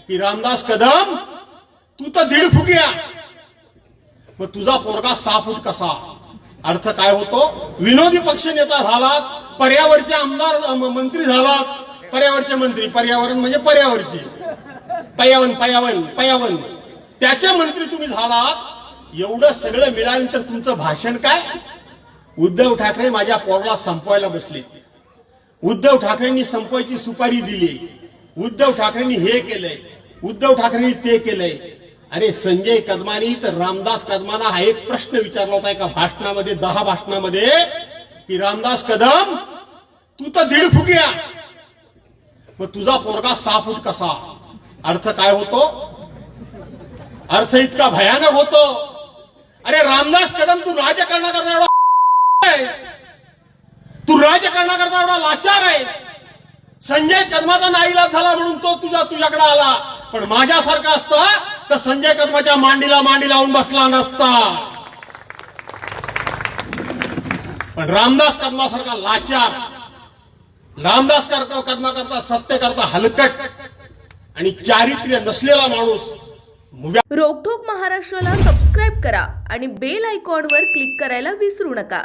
की रामदास कदम तू तर 1.5 फुटया, मग तुझा पोरगा 6 फूट कसा? अर्थ काय होतो? विनोदी पक्षनेता झालात, पर्यावरचे आमदार मंत्री झालात, पर्यावरचे मंत्री, पर्यावरण म्हणजे पर्यावरची पयावन त्याचे मंत्री तुम्ही झालात. एवढं सगळं मिळाल्यानंतर तुमचं भाषण काय? उद्धव ठाकरे माझ्या पोराला संपवायला बसले, उद्धव ठाकरेंनी संपवायची सुपारी दिली, उद्धव ठाकरेंनी हे केलंय, उद्धव ठाकरेंनी ते केलंय. अरे संजय कदमानी तर रामदास कदमांना हा एक प्रश्न विचारला होता एका भाषणामध्ये, 10 भाषणामध्ये, की रामदास कदम तू तर 1.5 फुटया, मग तुझा पोरगा 6 फूट कसा? अर्थ काय होतो? अर्थ इतका भयानक होतो. अरे रामदास कदम तू राजकारणाकरता एवढा आहे, तू राजकारणाकरता एवढा लाचार आहे. संजय कदमाचा नाईलाज झाला म्हणून तो तुझ्याकडे आला, पण माझ्यासारखा असता तर संजय कदमाच्या मांडीला लावून बसला नसता. पण रामदास कदमासारखा लाचार, रामदास कदमा करता सत्य करता हलकट आणि चारित्र्य नसलेला माणूस. रोकठोक महाराष्ट्राला सबस्क्राईब करा आणि बेल आयकॉनवर क्लिक करायला विसरू नका.